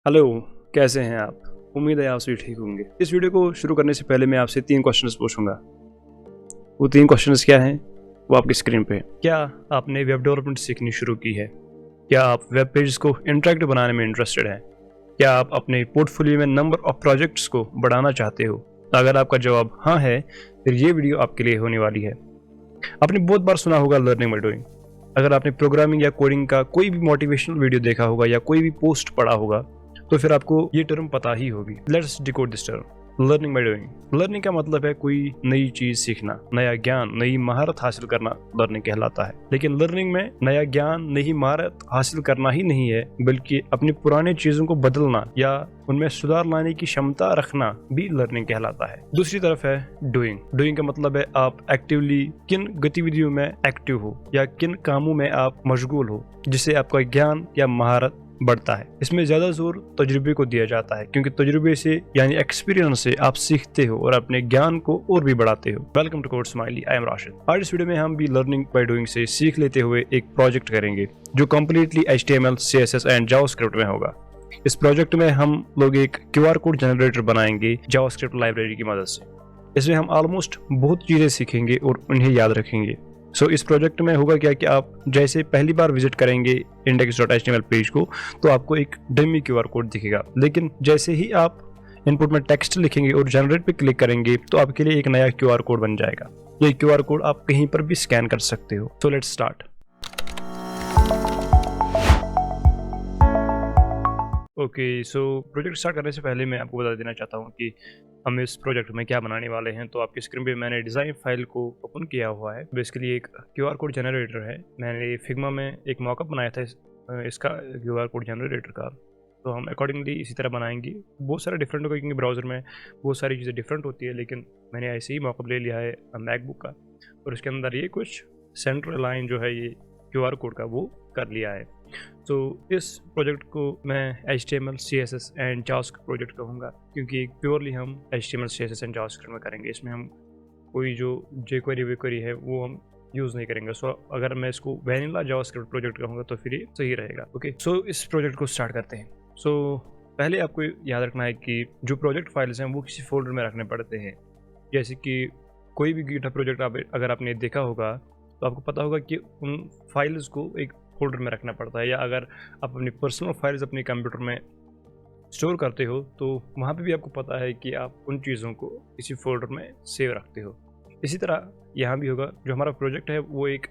Hello, कैसे हैं आप? उम्मीद है आप सभी ठीक होंगे। इस वीडियो को शुरू करने से पहले मैं आपसे 3 क्वेश्चंस पूछूंगा। वो 3 क्वेश्चंस क्या हैं? वो आपकी स्क्रीन पे है। क्या आपने वेब डेवलपमेंट सीखनी शुरू की है? क्या आप वेब पेजेस को इंटरेक्टिव बनाने में इंटरेस्टेड हैं? क्या आप अपने पोर्टफोलियो में नंबर ऑफ प्रोजेक्ट्स को बढ़ाना चाहते हो? अगर आपका जवाब हाँ है, फिर ये वीडियो आपके लिए होने वाली है। आपने बहुत बार सुना होगा लर्निंग बाय डूइंग। अगर आपने प्रोग्रामिंग या कोडिंग का कोई भी मोटिवेशनल वीडियो देखा होगा या कोई भी पोस्ट पढ़ा होगा, तो फिर आपको ये टर्म पता ही होगी। Let's decode this term, learning by doing. Learning का मतलब है कोई नई चीज सीखना, नया ज्ञान, नई महारत हासिल करना लर्निंग कहलाता है। लेकिन लर्निंग में नया ज्ञान, नई महारत हासिल करना ही नहीं है, बल्कि अपनी पुरानी चीजों को बदलना या उनमें सुधार लाने की क्षमता रखना भी लर्निंग कहलाता है। दूसरी तरफ है डूइंग। डूइंग का मतलब है आप एक्टिवली किन गतिविधियों में एक्टिव हो या किन कामों में आप मशगूल हो जिससे आपका ज्ञान या महारत बढ़ता है। इसमें ज्यादा जोर तजुर्बे को दिया जाता है, क्योंकि तजुर्बे से यानी एक्सपीरियंस से आप सीखते हो और अपने ज्ञान को और भी बढ़ाते हो। Welcome to code smiley, I am Rashid. आज इस वीडियो में हम भी लर्निंग बाय डूइंग से सीख लेते हुए एक प्रोजेक्ट करेंगे जो completely HTML, CSS and JavaScript में होगा। इस प्रोजेक्ट में हम लोग एक QR कोड जनरेटर बनाएंगे जावास्क्रिप्ट लाइब्रेरी की मदद से। इसमें हम ऑलमोस्ट बहुत चीजें सीखेंगे और उन्हें याद रखेंगे। इस प्रोजेक्ट में होगा क्या कि आप जैसे पहली बार विजिट करेंगे index.html पेज को, तो आपको एक डमी QR कोड दिखेगा। लेकिन जैसे ही आप इनपुट में टेक्स्ट लिखेंगे और जनरेट पे क्लिक करेंगे, तो आपके लिए एक नया QR कोड बन जाएगा। ये QR कोड आप कहीं पर भी स्कैन कर सकते हो। So let's start. Okay, so project start करने से पहले मैं आपको बता देना चाहता हूँ कि हम इस प्रोजेक्ट में क्या बनाने वाले हैं। तो आपकी स्क्रीन पे मैंने डिज़ाइन फाइल को ओपन किया हुआ है। बेसिकली एक QR कोड जनरेटर है। मैंने फिग्मा में एक मॉकअप बनाया था इसका QR कोड जनरेटर का। तो हम अकॉर्डिंगली इसी तरह बनाएंगे। बहुत सारे डिफरेंट होगा, क्योंकि ब्राउज़र में बहुत सारी चीज़ें डिफरेंट होती है, लेकिन मैंने ऐसे ही मॉकअप ले लिया है मैकबुक का, और उसके अंदर ये कुछ सेंट्रल लाइन जो है ये QR कोड का वो कर लिया है। तो इस प्रोजेक्ट को मैं HTML, CSS and JavaScript project कहूँगा, क्योंकि प्योरली हम HTML, CSS एंड जावास्क्रिप्ट में करेंगे। इसमें हम कोई जो jQuery वेक्वेरी है वो हम यूज़ नहीं करेंगे। अगर मैं इसको वैनिला जावास्क्रिप्ट प्रोजेक्ट कहूँगा तो फिर ये सही रहेगा। ओके, इस प्रोजेक्ट को स्टार्ट करते हैं। पहले आपको याद रखना है कि जो प्रोजेक्ट फाइल्स हैं वो किसी फोल्डर में रखने पड़ते हैं। जैसे कि कोई भी गिटहब प्रोजेक्ट अगर आपने देखा होगा, तो आपको पता होगा कि उन फाइल्स को एक फोल्डर में रखना पड़ता है, या अगर आप अपनी पर्सनल फाइल्स अपने कंप्यूटर में स्टोर करते हो तो वहाँ पे भी आपको पता है कि आप उन चीज़ों को किसी फोल्डर में सेव रखते हो। इसी तरह यहाँ भी होगा, जो हमारा प्रोजेक्ट है वो एक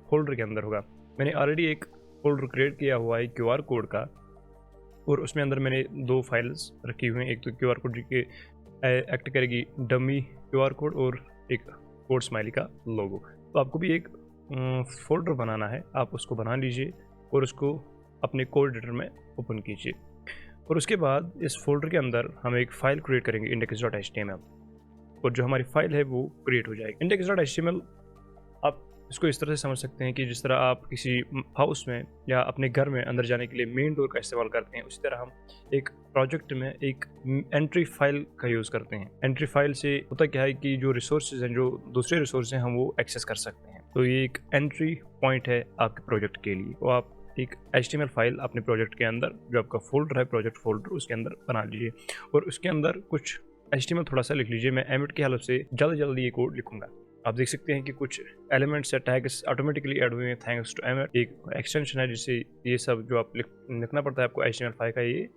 फोल्डर के अंदर होगा। मैंने ऑलरेडी एक फोल्डर क्रिएट किया हुआ है QR कोड का, और उसमें अंदर मैंने 2 फाइल्स रखी हुई हैं। एक तो QR कोड की एक्ट करेगी डमी QR कोड, और एक कोड स्माइली का लोगो। तो आपको भी एक फोल्डर बनाना है, आप उसको बना लीजिए और उसको अपने कोड एडिटर में ओपन कीजिए। और उसके बाद इस फोल्डर के अंदर हम एक फ़ाइल क्रिएट करेंगे index.html, और जो हमारी फाइल है वो क्रिएट हो जाएगी। index.html आप इसको इस तरह से समझ सकते हैं कि जिस तरह आप किसी हाउस में या अपने घर में अंदर जाने के लिए मेन डोर का इस्तेमाल करते हैं, उसी तरह हम एक प्रोजेक्ट में एक एंट्री फाइल का यूज़ करते हैं। एंट्री फाइल से होता क्या है कि जो रिसोर्सेज हैं, जो दूसरे रिसोर्स हैं, हम वो एक्सेस कर सकते हैं। तो ये एक एंट्री पॉइंट है आपके प्रोजेक्ट के लिए। तो आप एक HTML फाइल अपने प्रोजेक्ट के अंदर, जो आपका फोल्डर है प्रोजेक्ट फोल्डर, उसके अंदर बना लीजिए, और उसके अंदर कुछ HTML थोड़ा सा लिख लीजिए। मैं एमिट की हेल्प से जल्दी जल्दी ये कोड लिखूंगा। आप देख सकते हैं कि कुछ एलिमेंट्स या टैग्स ऑटोमेटिकली ऐड हुए हैं थैंक्स टू एमिट। एक एक्सटेंशन है जिससे ये सब जो आप लिखना पड़ता है आपको HTML फाइल का, ये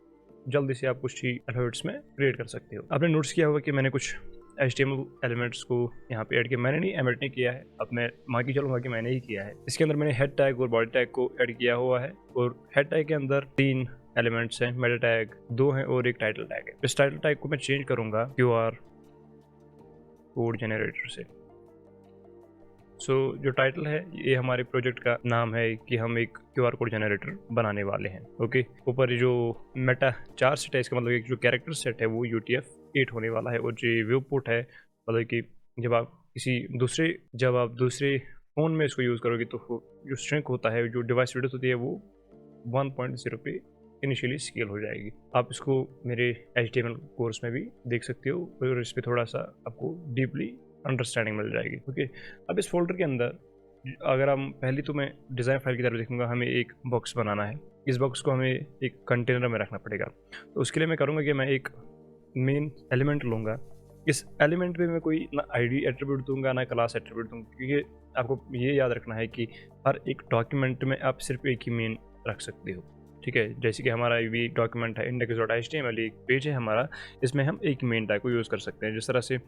जल्दी से आप कुछ ही अल्फाबेट्स में क्रिएट कर सकते हो। आपने नोट्स किया होगा कि मैंने कुछ HTML एलिमेंट्स को यहाँ पे ऐड किया। मैंने नहीं, एमिट ने किया है। अब मैं मान के चलूँगा कि मैंने ही किया है। इसके अंदर मैंने हेड टैग और बॉडी टैग को ऐड किया हुआ है, और हेड टैग के अंदर 3 एलिमेंट्स हैं, मेटा टैग 2 हैं और एक टाइटल टैग है। इस टाइटल टैग को मैं चेंज करूँगा QR कोड जनरेटर से। जो टाइटल है ये हमारे प्रोजेक्ट का नाम है कि हम एक QR कोड जनरेटर बनाने वाले हैं। ओके, ऊपर जो मेटा 4 सेट है, इसका मतलब एक जो कैरेक्टर सेट है वो UTF-8 होने वाला है, और जो व्यू पुट है, मतलब कि जब आप दूसरे फ़ोन में इसको यूज़ करोगे तो जो स्ट्रिंग होता है, जो डिवाइस विड्थ होती है, वो 1.0 पे इनिशियली स्केल हो जाएगी। आप इसको मेरे HTML कोर्स में भी देख सकते हो, और इस पर थोड़ा सा आपको डीपली अंडरस्टैंडिंग मिल जाएगी। ओके, अब इस फोल्डर के अंदर अगर हम पहली तो मैं डिज़ाइन फाइल की तरफ देखूंगा, हमें एक बॉक्स बनाना है। इस बॉक्स को हमें एक कंटेनर में रखना पड़ेगा। तो उसके लिए मैं करूँगा कि मैं एक मेन एलिमेंट लूँगा। इस एलिमेंट पे मैं कोई ना आईडी एट्रीब्यूट दूंगा ना क्लास एट्रीब्यूट दूंगा, क्योंकि आपको ये याद रखना है कि हर एक डॉक्यूमेंट में आप सिर्फ एक ही मेन रख सकते हो। ठीक है, जैसे कि हमारा ये डॉक्यूमेंट है index.html, एक पेज है हमारा, इसमें हम एक मेन टैग को यूज़ कर सकते हैं। जिस तरह से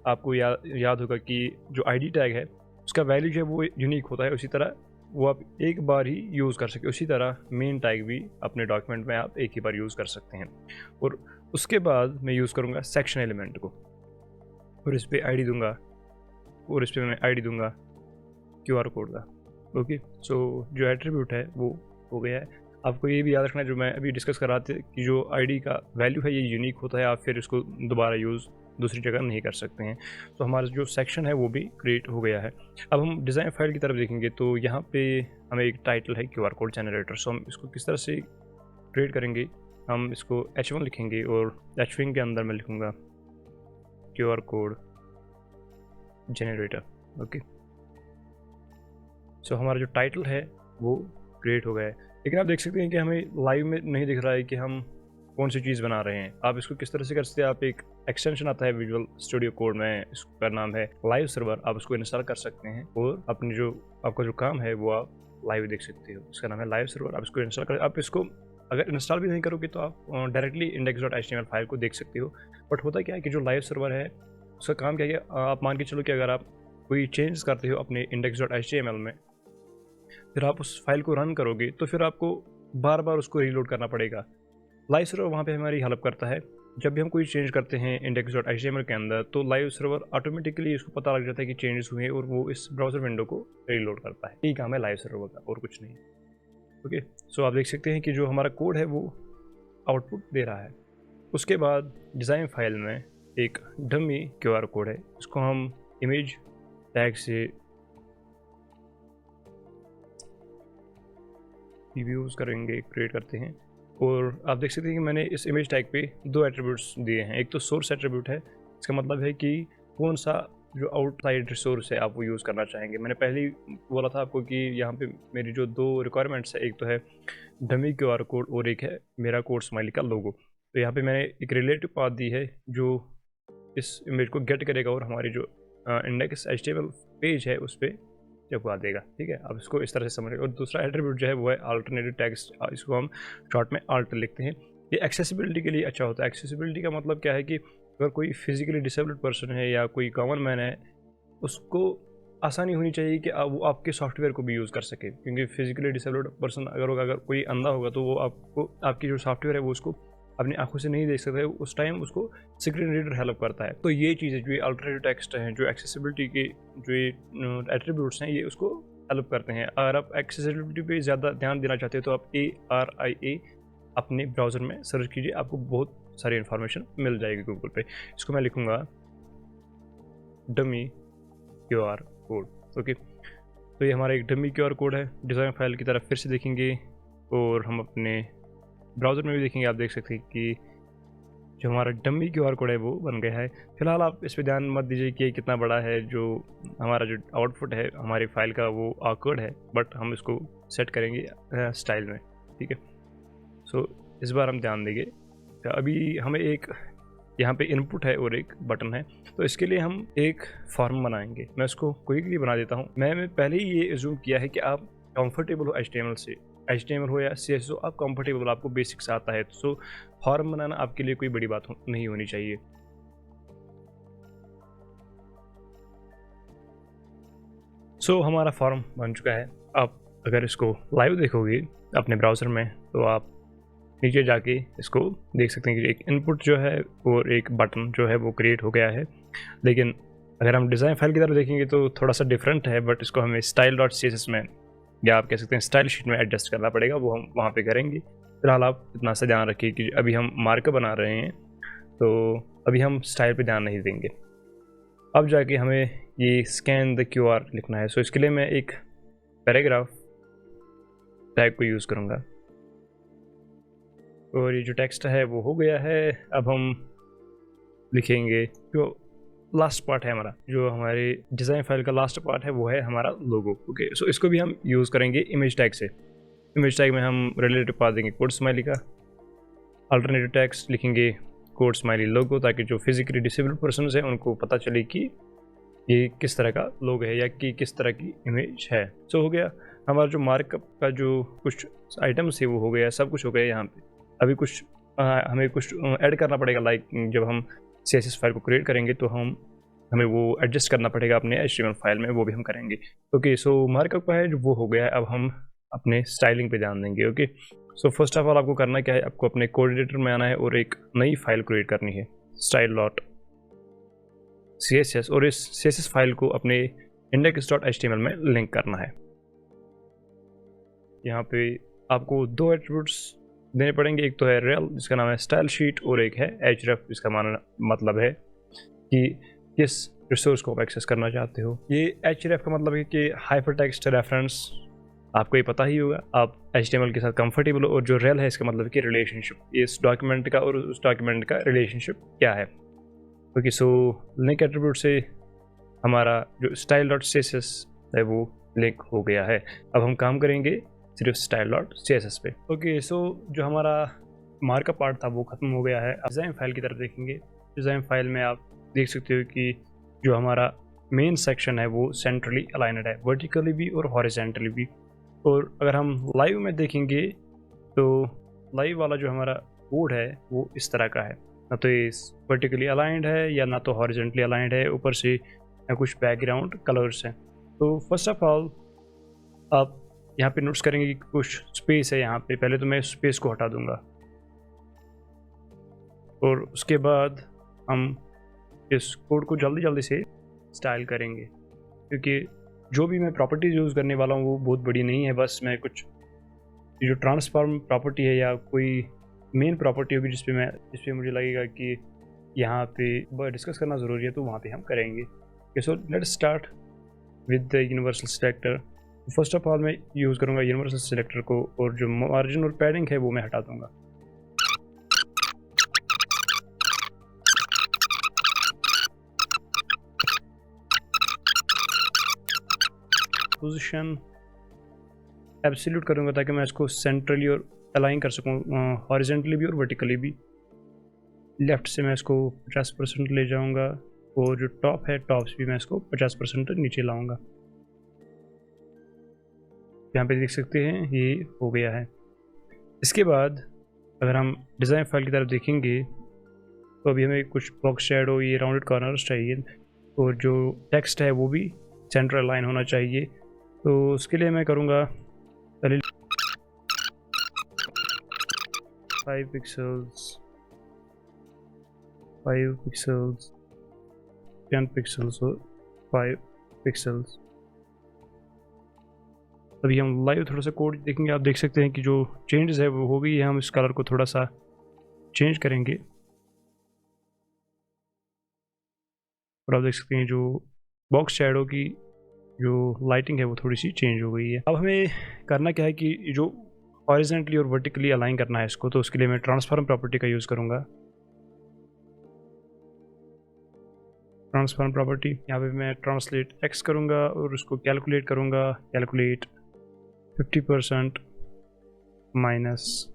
आपको याद होगा कि जो आईडी टैग है उसका वैल्यू जो है वो यूनिक होता है, उसी तरह वो आप एक बार ही यूज़ कर सकते हो। उसी तरह मेन टैग भी अपने डॉक्यूमेंट में आप एक ही बार यूज़ कर सकते हैं। और उसके बाद मैं यूज़ करूँगा सेक्शन एलिमेंट को, और इस पर आईडी दूंगा, और इस पर मैं आईडी दूंगा क्यूआर कोड का। ओके, सो जो एट्रीब्यूट है वो हो गया है। आपको ये भी याद रखना है, जो मैं अभी डिस्कस कर रहा था कि जो आईडी का वैल्यू है ये यूनिक होता है, आप फिर इसको दोबारा यूज़ दूसरी जगह नहीं कर सकते हैं। तो हमारा जो सेक्शन है वो भी क्रिएट हो गया है। अब हम डिज़ाइन फाइल की तरफ देखेंगे तो यहाँ पे हमें एक टाइटल है क्यूआर कोड जनरेटर। सो हम इसको किस तरह से क्रिएट करेंगे, हम इसको h1 लिखेंगे और h1 के अंदर मैं लिखूँगा क्यूआर कोड जनरेटर। ओके, सो हमारा जो टाइटल है वो क्रिएट हो गया है। लेकिन आप देख सकते हैं कि हमें लाइव में नहीं दिख रहा है कि हम कौन सी चीज़ बना रहे हैं। आप इसको किस तरह से कर सकते हैं, आप एक एक्सटेंशन आता है विजुअल स्टूडियो कोड में, इसका नाम है लाइव सर्वर, आप उसको इंस्टॉल कर सकते हैं और अपने जो आपका जो काम है वो आप लाइव देख सकते हो। इसका नाम है लाइव सर्वर। आप इसको इंस्टॉल कर, आप इसको अगर इंस्टॉल भी नहीं करोगे तो आप डायरेक्टली index.html फाइल को देख सकते हो। बट होता क्या है कि जो लाइव सर्वर है उसका काम क्या है, आप मान के चलो कि अगर आप कोई चेंज करते हो अपने index.html में, फिर आप उस फाइल को रन करोगे तो फिर आपको बार बार उसको रीलोड करना पड़ेगा। लाइव सर्वर वहाँ पे हमारी हेल्प करता है। जब भी हम कोई चेंज करते हैं index.html के अंदर तो लाइव सर्वर ऑटोमेटिकली इसको पता लग जाता है कि चेंजेस हुए हैं और वो इस ब्राउज़र विंडो को रीलोड करता है। यही काम है लाइव सर्वर का, और कुछ नहीं। ओके, सो आप देख सकते हैं कि जो हमारा कोड है वो आउटपुट दे रहा है। उसके बाद डिज़ाइन फाइल में एक डमी क्यूआर कोड है, इसको हम इमेज टैग से यूज़ करेंगे, क्रिएट करते हैं। और आप देख सकते हैं कि मैंने इस इमेज टैग पे दो एट्रीब्यूट्स दिए हैं। एक तो सोर्स एट्रीब्यूट है, इसका मतलब है कि कौन सा जो आउटसाइड रिसोर्स है आप वो यूज़ करना चाहेंगे। मैंने पहले ही बोला था आपको कि यहाँ पे मेरी जो दो रिक्वायरमेंट्स है, एक तो है डमी क्यूआर कोड और एक है मेरा कोड स्माइली का लोगो। तो यहाँ पे मैंने एक रिलेटिव पाथ दी है जो इस इमेज को गेट करेगा और हमारी जो index.html पेज है उस पर चपका देगा। ठीक है, अब इसको इस तरह से समझिए। और दूसरा एट्रीब्यूट जो है वो है अल्टरनेटिव टेक्स्ट, इसको हम शॉर्ट में अल्ट लिखते हैं। ये एक्सेसिबिलिटी के लिए अच्छा होता है। एक्सेसिबिलिटी का मतलब क्या है कि अगर कोई फिजिकली डिसेबल्ड पर्सन है या कोई कॉमन मैन है, उसको आसानी होनी चाहिए कि वो आपके सॉफ्टवेयर को भी यूज़ कर सके। क्योंकि फिजिकली डिसेबल्ड पर्सन अगर कोई अंधा होगा तो वो आपको आपकी जो सॉफ्टवेयर है वो उसको अपनी आंखों से नहीं देख सकते, उस टाइम उसको स्क्रीन रीडर हेल्प करता है। तो ये चीज़ें जो अल्टरनेटिव टेक्स्ट हैं, जो एक्सेसिबिलिटी के जो ये एट्रीब्यूट्स हैं, ये उसको हेल्प करते हैं। अगर आप एक्सेसिबिलिटी पे ज़्यादा ध्यान देना चाहते हो तो आप ARIA अपने ब्राउज़र में सर्च कीजिए, आपको बहुत सारी इन्फॉर्मेशन मिल जाएगी गूगल पे। इसको मैं लिखूँगा डमी QR कोड। ओके, तो ये हमारा एक डमी QR कोड है। डिज़ाइन फाइल की तरफ फिर से देखेंगे और हम अपने ब्राउज़र में भी देखेंगे। आप देख सकते हैं कि जो हमारा डमी क्यूआर कोड है वो बन गया है। फिलहाल आप इस पे ध्यान मत दीजिए कि कितना बड़ा है। जो हमारा जो आउटपुट है हमारी फाइल का वो ऑकवर्ड है, बट हम इसको सेट करेंगे स्टाइल में। ठीक है, सो इस बार हम ध्यान देंगे। अभी हमें एक यहाँ पे इनपुट है और एक बटन है, तो इसके लिए हम एक फॉर्म बनाएंगे। मैं इसको क्विकली बना देता हूँ। मैं पहले ही ये एज्यूम किया है कि आप कंफर्टेबल हो HTML से, HTML हो या CSS हो, आप कंफर्टेबल, आपको बेसिक्स आता है। सो फॉर्म बनाना आपके लिए कोई बड़ी बात नहीं होनी चाहिए। सो हमारा फॉर्म बन चुका है। आप अगर इसको लाइव देखोगे अपने ब्राउज़र में तो आप नीचे जाके इसको देख सकते हैं कि एक इनपुट जो है और एक बटन जो है वो क्रिएट हो गया है। लेकिन अगर हम डिज़ाइन फाइल की तरफ देखेंगे तो थोड़ा सा डिफरेंट है, बट इसको हमें style.css में, या आप कह सकते हैं स्टाइल शीट में एडजस्ट करना पड़ेगा। वो हम वहाँ पे करेंगे। फिलहाल आप इतना सा ध्यान रखिए कि अभी हम मार्कअप बना रहे हैं तो अभी हम स्टाइल पे ध्यान नहीं देंगे। अब जाके हमें ये स्कैन द QR लिखना है। सो इसके लिए मैं एक पैराग्राफ टैग को यूज़ करूँगा और ये जो टेक्स्ट है वो हो गया है। अब हम लिखेंगे जो लास्ट पार्ट है हमारा, जो हमारे डिज़ाइन फाइल का लास्ट पार्ट है वो है हमारा लोगो। ओके, सो इसको भी हम यूज़ करेंगे इमेज टैग से। इमेज टैग में हम रिलेटिव पा देंगे कोड स्माइली का, अल्टरनेटिव टैग्स लिखेंगे कोड स्माइली लोगो, ताकि जो फिजिकली डिसेबल्ड पर्सन है उनको पता चले कि ये किस तरह का लोगो है या कि किस तरह की इमेज है। सो हो गया हमारा जो मार्कअप का जो कुछ आइटम्स है वो हो गया, सब कुछ हो गया यहाँ पे। अभी कुछ हमें कुछ ऐड करना पड़ेगा, लाइक जब हम CSS फाइल को क्रिएट करेंगे तो हमें वो एडजस्ट करना पड़ेगा अपने HTML फाइल में, वो भी हम करेंगे। ओके, सो मार्कअप का है जो वो हो गया है। अब हम अपने स्टाइलिंग पे ध्यान देंगे। Okay, so first of all आपको करना क्या है, आपको अपने कोड एडिटर में आना है और एक नई फाइल क्रिएट करनी है style.css, और इस CSS फाइल को अपने index.html में लिंक करना है। यहाँ पे आपको दो एट्रीब्यूट्स देने पड़ेंगे, एक तो है रेल जिसका नाम है स्टाइल शीट, और एक है href जिसका मतलब है कि किस रिसोर्स को आप एक्सेस करना चाहते हो। ये href का मतलब है कि हाइपरटेक्स्ट रेफरेंस, आपको ये पता ही होगा, आप HTML के साथ कंफर्टेबल हो। और जो रेल है इसका मतलब है कि रिलेशनशिप, इस डॉक्यूमेंट का और उस डॉक्यूमेंट का रिलेशनशिप क्या है। ओके, सो लिंक एट्रीब्यूट से हमारा जो style.css है वो लिंक हो गया है। अब हम काम करेंगे सिर्फ style.css पे। ओके, सो जो हमारा मार्कअप पार्ट था वो खत्म हो गया है। डिज़ाइन फाइल की तरफ देखेंगे। डिज़ाइन फाइल में आप देख सकते हो कि जो हमारा मेन सेक्शन है वो सेंट्रली अलाइनड है, वर्टिकली भी और हॉरिजेंटली भी। और अगर हम लाइव में देखेंगे तो लाइव वाला जो हमारा कोड है वो इस तरह का है, ना तो ये वर्टिकली अलाइंड है या ना तो हॉरिजेंटली अलाइंड है, ऊपर से या कुछ बैकग्राउंड कलर्स हैं। तो फर्स्ट ऑफ ऑल आप यहाँ पे नोट्स करेंगे कि कुछ स्पेस है यहाँ पे। पहले तो मैं स्पेस को हटा दूंगा और उसके बाद हम इस कोड को जल्दी जल्दी से स्टाइल करेंगे, क्योंकि जो भी मैं प्रॉपर्टीज़ यूज़ करने वाला हूँ वो बहुत बड़ी नहीं है। बस मैं कुछ जो ट्रांसफॉर्म प्रॉपर्टी है या कोई मेन प्रॉपर्टी होगी जिस पे मुझे लगेगा कि यहाँ पे डिस्कस करना ज़रूरी है, तो वहाँ पे हम करेंगे। So let's start with the universal selector. First of all मैं यूज़ करूँगा यूनिवर्सल सिलेक्टर को, और जो मार्जिन और पैडिंग है वो मैं हटा दूँगा। पोजीशन एब्सोल्यूट करूँगा ताकि मैं इसको सेंट्रली और अलाइन कर सकूँ, हॉरिजेंटली भी और वर्टिकली भी। लेफ़्ट से मैं इसको 50% ले जाऊँगा, और जो टॉप है टॉप्स भी मैं इसको 50% नीचे लाऊँगा। यहाँ पे देख सकते हैं ये हो गया है। इसके बाद अगर हम डिज़ाइन फाइल की तरफ देखेंगे तो अभी हमें कुछ बॉक्स शैडो, ये राउंडेड कॉर्नर्स चाहिए, और जो टेक्स्ट है वो भी सेंट्रल लाइन होना चाहिए। तो उसके लिए मैं करूँगा पहले 5 पिक्सल्स 10 पिक्सल्स और 5 पिक्सल्स। अभी हम लाइव थोड़ा सा कोड देखेंगे। आप देख सकते हैं कि जो चेंजेस है वो हो गई है। हम इस कलर को थोड़ा सा चेंज करेंगे, और आप देख सकते हैं जो बॉक्स शैडो की जो लाइटिंग है वो थोड़ी सी चेंज हो गई है। अब हमें करना क्या है कि जो हॉरिजॉन्टली और वर्टिकली अलाइन करना है इसको, तो उसके लिए मैं ट्रांसफॉर्म प्रॉपर्टी का यूज़ करूँगा। ट्रांसफॉर्म प्रॉपर्टी, यहाँ पे मैं ट्रांसलेट एक्स करूँगा और उसको कैलकुलेट करूँगा। कैलकुलेट 50% माइनस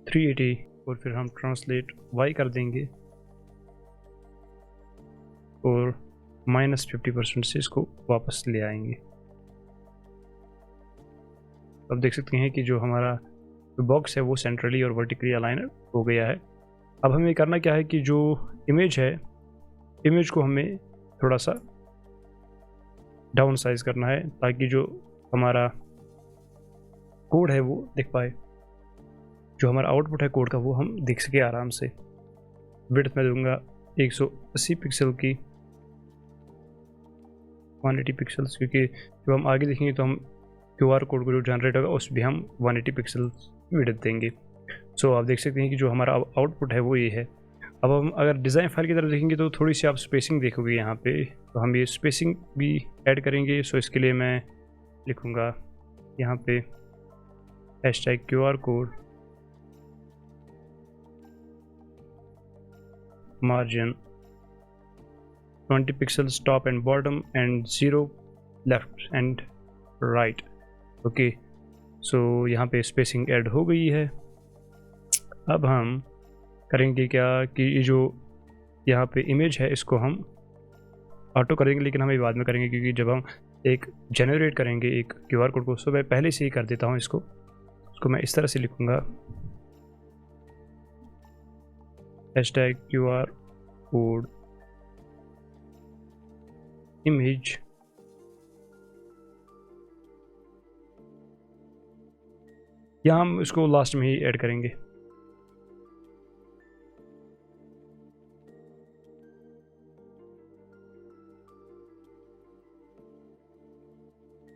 380, और फिर हम ट्रांसलेट वाई कर देंगे और -50% से इसको वापस ले आएंगे। अब देख सकते हैं कि जो हमारा बॉक्स है वो सेंट्रली और वर्टिकली अलाइन हो गया है। अब हमें करना क्या है कि जो इमेज है, इमेज को हमें थोड़ा सा डाउन साइज करना है ताकि जो हमारा कोड है वो दिख पाए। जो हमारा आउटपुट है कोड का वो हम देख सके आराम से। विड्थ में दूंगा 180 पिक्सल की 180 पिक्सल्स, क्योंकि जब हम आगे देखेंगे तो हम QR कोड को जो जनरेट होगा उस भी हम 180 पिक्सल्स विड्थ देंगे। सो आप देख सकते हैं कि जो हमारा आउटपुट है वो ये है। अब हम अगर डिज़ाइन फाइल की तरफ देखेंगे तो थोड़ी सी आप स्पेसिंग देखोगे यहाँ पे, तो हम ये स्पेसिंग भी ऐड करेंगे। सो इसके लिए मैं लिखूँगा यहाँ पे #QR code margin 20 pixels top and bottom and 0 left and right. Okay, so यहाँ पे स्पेसिंग ऐड हो गई है। अब हम करेंगे क्या कि ये जो यहाँ पे इमेज है इसको हम ऑटो करेंगे, लेकिन हम ये बाद में करेंगे क्योंकि जब हम एक जनरेट करेंगे एक क्यूआर कोड को, सो मैं पहले से ही कर देता हूँ इसको मैं इस तरह से लिखूँगा #QR कोड इमेज या हम इसको लास्ट में ही ऐड करेंगे।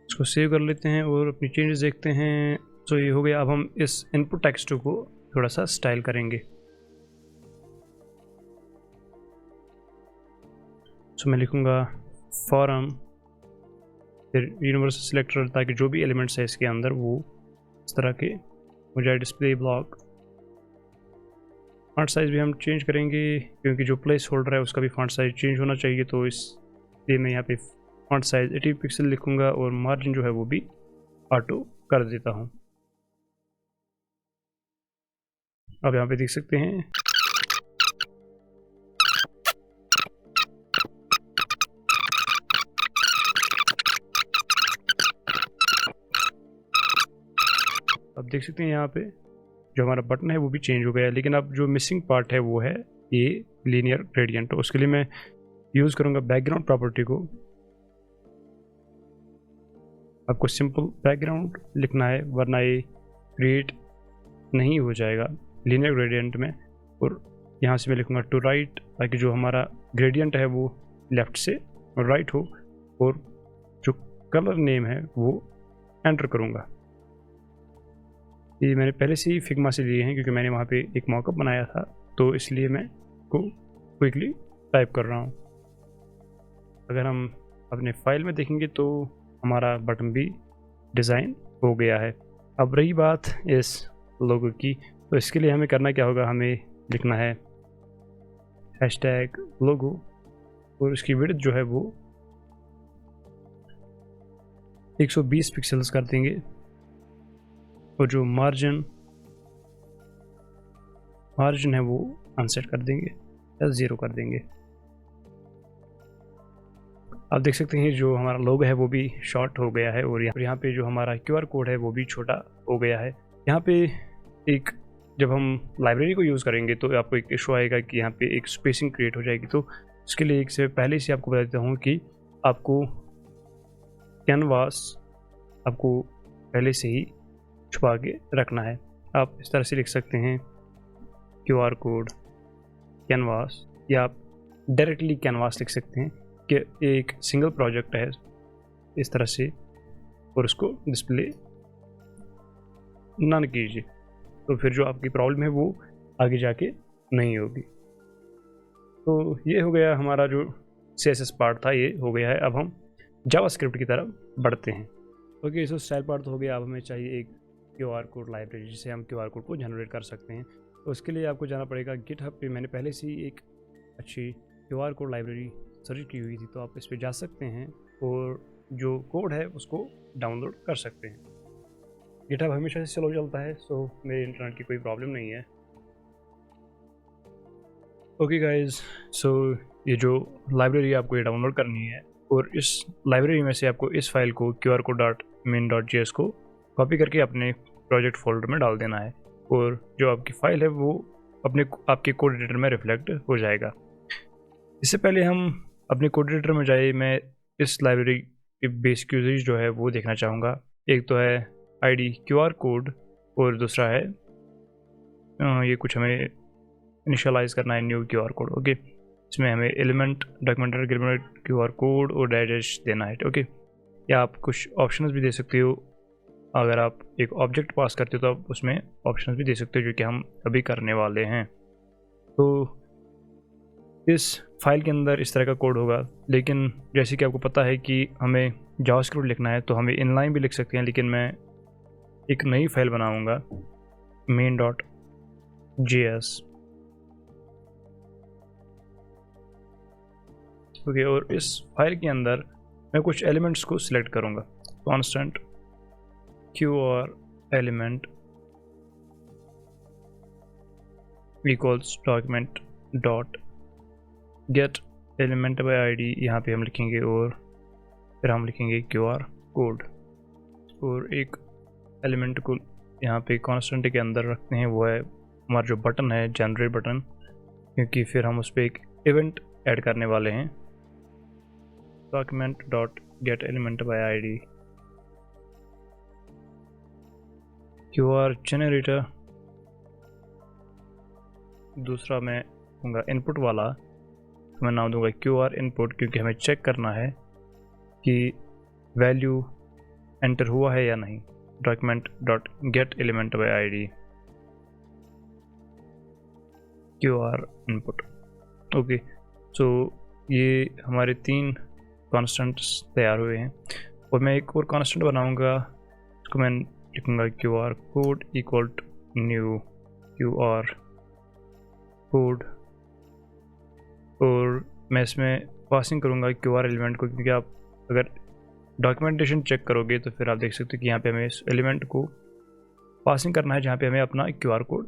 इसको सेव कर लेते हैं और अपनी चेंजेस देखते हैं। तो ये हो गया। अब हम इस इनपुट टेक्स्ट को थोड़ा सा स्टाइल करेंगे। तो मैं लिखूँगा फॉरम फिर यूनिवर्सल सिलेक्टर, ताकि जो भी एलिमेंट्स है इसके अंदर वो इस तरह के हो जाए। डिस्प्ले ब्लॉक फॉन्ट साइज़ भी हम चेंज करेंगे क्योंकि जो प्लेस होल्डर है उसका भी फॉन्ट साइज़ चेंज होना चाहिए। तो इसलिए मैं यहाँ पे फॉन्ट साइज़ 80 पिक्सल लिखूँगा और मार्जिन जो है वो भी ऑटो कर देता हूँ। अब यहाँ पे देख सकते हैं यहाँ पे जो हमारा बटन है वो भी चेंज हो गया है, लेकिन अब जो मिसिंग पार्ट है वो है ये लीनियर ग्रेडियंट। तो उसके लिए मैं यूज़ करूँगा बैकग्राउंड प्रॉपर्टी को। आपको सिंपल बैकग्राउंड लिखना है वरना ये क्रिएट नहीं हो जाएगा लीनियर ग्रेडियंट में। और यहाँ से मैं लिखूँगा टू राइट, ताकि जो हमारा ग्रेडियंट है वो लेफ़्ट से राइट हो। और जो कलर नेम है वो एंटर करूँगा। ये मैंने पहले से ही फिग्मा से लिए हैं क्योंकि मैंने वहाँ पे एक मॉकअप बनाया था, तो इसलिए मैं को क्विकली टाइप कर रहा हूँ। अगर हम अपने फाइल में देखेंगे तो हमारा बटन भी डिज़ाइन हो गया है। अब रही बात इस लोगो की, तो इसके लिए हमें करना क्या होगा, हमें लिखना है #लोगो और इसकी विड्थ जो है वो 120 पिक्सल्स कर देंगे और जो मार्जिन है वो अनसेट कर देंगे या 0 कर देंगे। आप देख सकते हैं जो हमारा लोगो है वो भी शॉर्ट हो गया है और यहाँ पे जो हमारा QR कोड है वो भी छोटा हो गया है। यहाँ पे एक जब हम लाइब्रेरी को यूज़ करेंगे तो आपको एक इशू आएगा कि यहाँ पे एक स्पेसिंग क्रिएट हो जाएगी। तो इसके लिए एक से पहले से आपको बता देता हूँ कि आपको कैनवास आपको पहले से ही छुपा के रखना है। आप इस तरह से लिख सकते हैं QR कोड कैनवास, या आप डायरेक्टली कैनवास लिख सकते हैं कि एक सिंगल प्रोजेक्ट है इस तरह से और उसको डिस्प्ले नन कीजिए, तो फिर जो आपकी प्रॉब्लम है वो आगे जाके नहीं होगी। तो ये हो गया हमारा जो CSS पार्ट था, ये हो गया है। अब हम जावास्क्रिप्ट की तरफ बढ़ते हैं। ओके, सो स्टाइल पार्ट तो हो गया। अब हमें चाहिए एक QR कोड लाइब्रेरी जिससे हम QR कोड को जनरेट कर सकते हैं। तो उसके लिए आपको जाना पड़ेगा GitHub पे। मैंने पहले से ही एक अच्छी QR कोड लाइब्रेरी सर्च की हुई थी, तो आप इस पर जा सकते हैं और जो कोड है उसको डाउनलोड कर सकते हैं। GitHub हमेशा से स्लो चलता है, सो मेरे इंटरनेट की कोई प्रॉब्लम नहीं है। ओके गाइज, सो ये जो लाइब्रेरी आपको ये डाउनलोड करनी है और इस लाइब्रेरी में से आपको इस फाइल को qrcode.min.js को कॉपी करके अपने प्रोजेक्ट फोल्डर में डाल देना है और जो आपकी फ़ाइल है वो आपके कोड एडिटर में रिफ्लेक्ट हो जाएगा। इससे पहले हम अपने कोड एडिटर में जाए, मैं इस लाइब्रेरी की बेसिक यूजेज जो है वो देखना चाहूँगा। एक तो है ID QR कोड और दूसरा है ये कुछ हमें इनिशियलाइज़ करना है न्यू QR कोड। ओके, इसमें हमें element document agreement QR code और डैश देना है। ओके, या आप कुछ ऑप्शंस भी दे सकते हो। अगर आप एक ऑब्जेक्ट पास करते हो तो आप उसमें ऑप्शंस भी दे सकते हो, जो कि हम अभी करने वाले हैं। तो इस फाइल के अंदर इस तरह का कोड होगा, लेकिन जैसे कि आपको पता है कि हमें जावास्क्रिप्ट लिखना है तो हमें इनलाइन भी लिख सकते हैं, लेकिन मैं एक नई फाइल बनाऊंगा main.js। ओके, और इस फाइल के अंदर मैं कुछ एलिमेंट्स को सिलेक्ट करूँगा। Constant QR element equals document dot get element by ID, यहाँ पे हम लिखेंगे, और फिर हम लिखेंगे QR कोड, और एक एलिमेंट को यहाँ पे कांस्टेंट के अंदर रखते हैं, वो है हमारा जो बटन है, जनरेट बटन, क्योंकि फिर हम उस पर एक इवेंट ऐड करने वाले हैं। Document dot get element by ID QR generator. दूसरा मैं दूंगा इनपुट वाला, तो मैं नाम दूंगा QR इनपुट, क्योंकि हमें चेक करना है कि वैल्यू एंटर हुआ है या नहीं। Document dot get element by ID QR input. Okay, so ये हमारे 3 कॉन्स्टेंट्स तैयार हुए हैं, और मैं एक और कॉन्स्टेंट बनाऊंगा, इसको मैं लिखूंगा QR code equal to new QR code, और मैं इसमें पासिंग करूंगा QR एलिमेंट को, क्योंकि आप अगर डॉक्यूमेंटेशन चेक करोगे तो फिर आप देख सकते हो कि यहाँ पे हमें इस एलिमेंट को पासिंग करना है, जहाँ पे हमें अपना QR कोड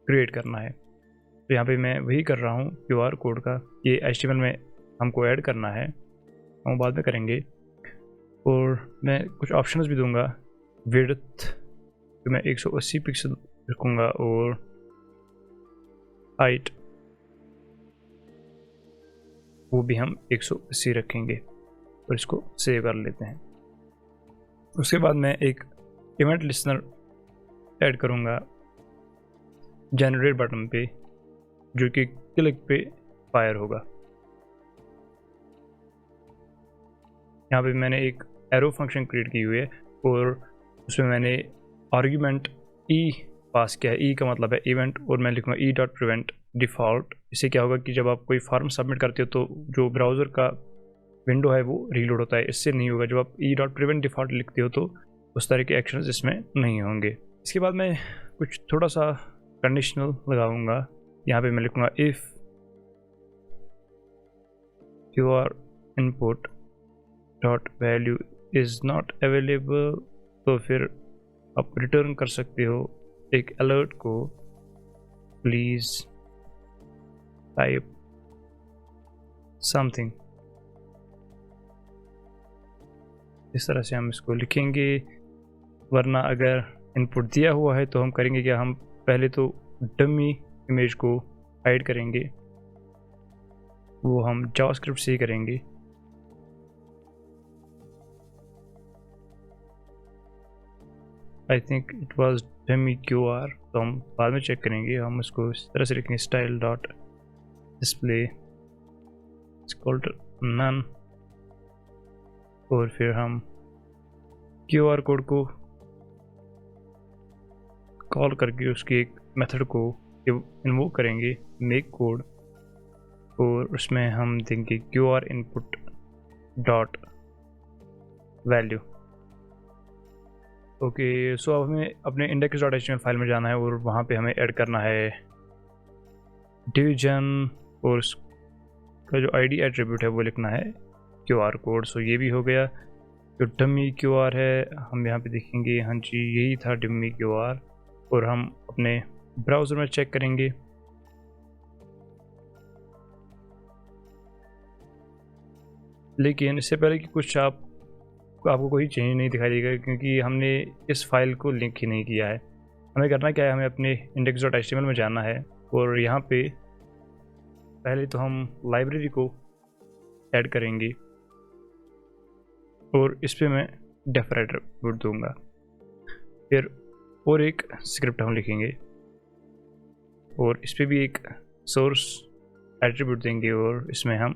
क्रिएट करना है। तो यहाँ पे मैं वही कर रहा हूँ, QR कोड का ये HTML में हमको ऐड करना है, हम बाद में करेंगे। और मैं कुछ ऑप्शंस भी दूंगा। विड्थ तो मैं 180 पिक्सल रखूँगा, और हाइट वो भी हम 180 रखेंगे, और इसको सेव कर लेते हैं। उसके बाद मैं एक इवेंट लिस्नर ऐड करूँगा जनरेट बटन पे, जो कि क्लिक पे फायर होगा। यहाँ पे मैंने एक एरो फंक्शन क्रिएट की हुई है, और उसमें मैंने आर्ग्यूमेंट ई पास किया है। ई का मतलब है इवेंट, और मैं लिखूँगा ई डॉट प्रिवेंट डिफ़ॉल्ट। इससे क्या होगा कि जब आप कोई फॉर्म सबमिट करते हो तो जो ब्राउज़र का विंडो है वो रीलोड होता है, इससे नहीं होगा। जब आप ई डॉट प्रिवेंट डिफ़ॉल्ट लिखते हो तो उस तरह के एक्शंस इसमें नहीं होंगे। इसके बाद मैं कुछ थोड़ा सा कंडीशनल लगाऊंगा। यहाँ पे मैं लिखूँगा if QR input dot value is not available, तो फिर आप रिटर्न कर सकते हो एक अलर्ट को, प्लीज़ टाइप समथिंग। इस तरह से हम इसको लिखेंगे। वरना अगर इनपुट दिया हुआ है तो हम करेंगे क्या, हम पहले तो डमी इमेज को हाइड करेंगे, वो हम जावास्क्रिप्ट से ही करेंगे। I think it was dummy QR, तो हम बाद में चेक करेंगे। हम इसको इस तरह से लिखेंगे स्टाइल डॉट डिस्प्ले नन, और फिर हम QR कोड को कॉल करके उसकी एक मेथड को इन्वोक करेंगे मेक कोड, और उसमें हम देंगे QR input dot value. Okay, so अब हमें अपने index.html फाइल में जाना है, और वहाँ पे हमें ऐड करना है डिवीजन, और उसका जो ID एट्रीब्यूट है वो लिखना है QR कोड। सो ये भी हो गया। जो डमी QR है हम यहाँ पे देखेंगे, हाँ जी यही था डमी QR, और हम अपने ब्राउज़र में चेक करेंगे। लेकिन इससे पहले कि कुछ आपको कोई चेंज नहीं दिखाई देगा, क्योंकि हमने इस फाइल को लिंक ही नहीं किया है। हमें करना क्या है, हमें अपने index.html में जाना है, और यहाँ पे पहले तो हम लाइब्रेरी को ऐड करेंगे, और इस पर मैं डेफ एट्रीब्यूट दूंगा। फिर और एक स्क्रिप्ट हम लिखेंगे, और इस पर भी एक सोर्स एट्रीब्यूट देंगे, और इसमें हम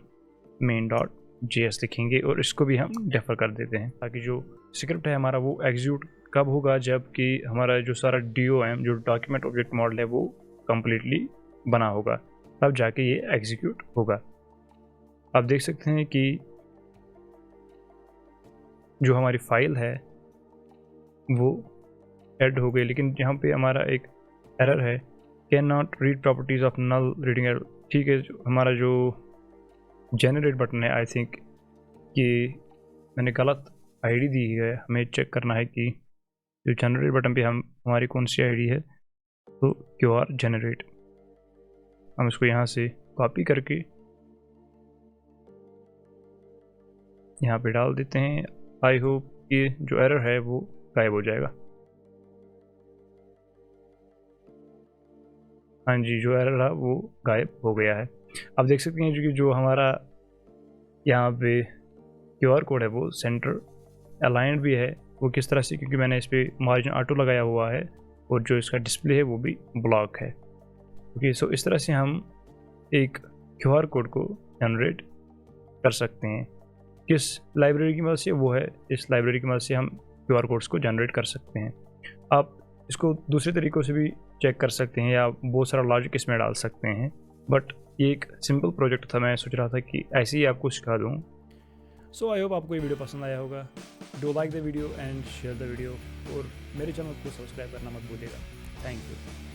main.js लिखेंगे, और इसको भी हम डेफर कर देते हैं, ताकि जो स्क्रिप्ट है हमारा वो एग्जीक्यूट कब होगा, जबकि हमारा जो सारा DOM जो डॉक्यूमेंट ऑब्जेक्ट मॉडल है वो कम्प्लीटली बना होगा, तब जाके ये एग्जीक्यूट होगा। आप देख सकते हैं कि जो हमारी फाइल है वो ऐड हो गई, लेकिन यहाँ पे हमारा एक एरर है, cannot read properties of null reading error. ठीक है, हमारा जो जनरेट बटन है, आई थिंक कि मैंने गलत आईडी दी है, हमें चेक करना है कि जो जनरेट बटन पे हमारी कौन सी आईडी है। तो QR जनरेट, हम इसको यहाँ से कॉपी करके यहाँ पे डाल देते हैं। आई होप कि जो एरर है वो गायब हो जाएगा। हाँ जी, जो एरर है वो गायब हो गया है। आप देख सकते हैं जो हमारा यहाँ पे QR कोड है वो सेंटर अलाइंड भी है। वो किस तरह से, क्योंकि मैंने इस पर मार्जिन ऑटो लगाया हुआ है और जो इसका डिस्प्ले है वो भी ब्लॉक है। ओके, सो इस तरह से हम एक QR कोड को जनरेट कर सकते हैं। किस लाइब्रेरी की मदद से? वो है इस लाइब्रेरी की मदद से हम QR कोड्स को जनरेट कर सकते हैं। आप इसको दूसरे तरीक़ों से भी चेक कर सकते हैं या बहुत सारा लॉजिक इसमें डाल सकते हैं, बट ये एक सिंपल प्रोजेक्ट था, मैं सोच रहा था कि ऐसे ही आपको सिखा दूँ। सो आई होप आपको ये वीडियो पसंद आया होगा। Do like the video and share the video, और मेरे चैनल को सब्सक्राइब करना मत भूलिएगा। Thank you.